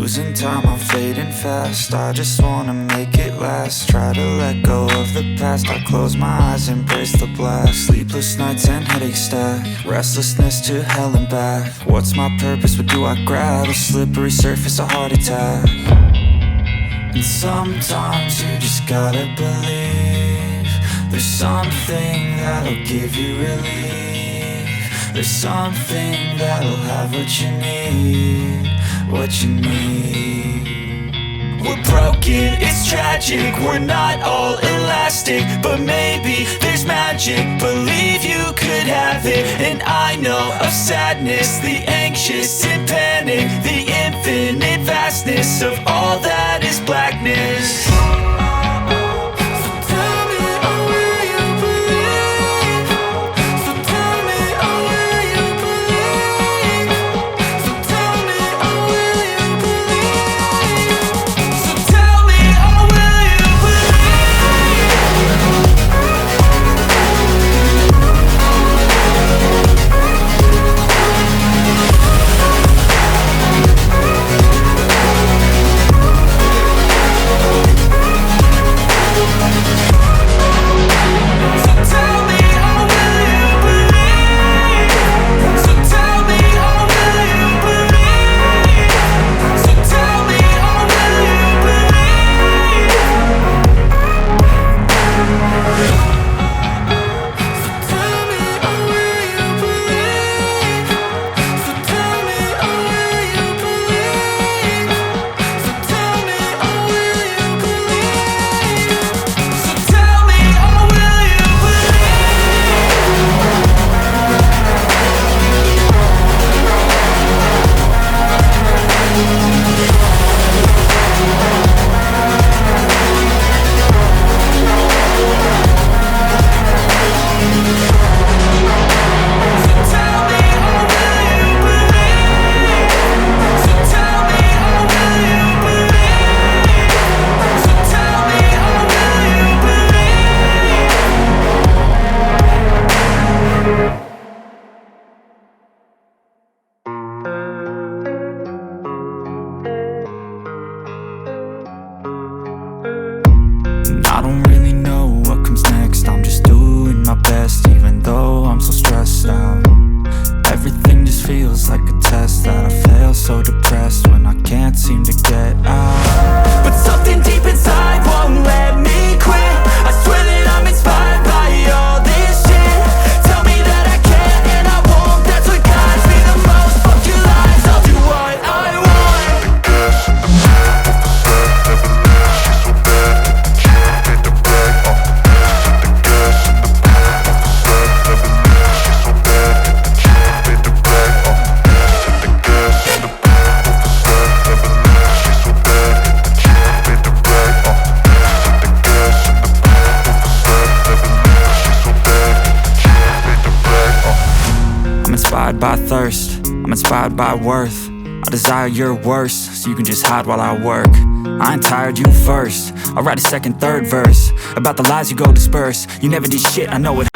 Losing time, I'm fading fast. I just wanna make it last. Try to let go of the past. I close my eyes, embrace the blast. Sleepless nights and headache stack. Restlessness to hell and back. What's my purpose? What do I grab? A slippery surface, a heart attack. And sometimes you just gotta believe there's something that'll give you relief. There's something that'll have what you need. What you need. We're broken, it's tragic. We're not all elastic, but maybe there's magic. Believe you could have it. And I know of sadness, the anxious and panic, the infinite vastness of all that is blackness. I don't really know what comes next. I'm just doing my best, even though I'm so stressed out. Everything just feels like a test that I fail, so depressed when I can't seem to get out. But something deep inside won't let me quit. I swear that I'm inspired by all this shit. Tell me that I can and I won't. That's what guides me the most. Fuck your lies, I'll do what I want. By thirst, I'm inspired by worth. I desire your worst, so you can just hide while I work. I ain't tired, you first. I'll write a second, third verse about the lies you go disperse. You never did shit, I know it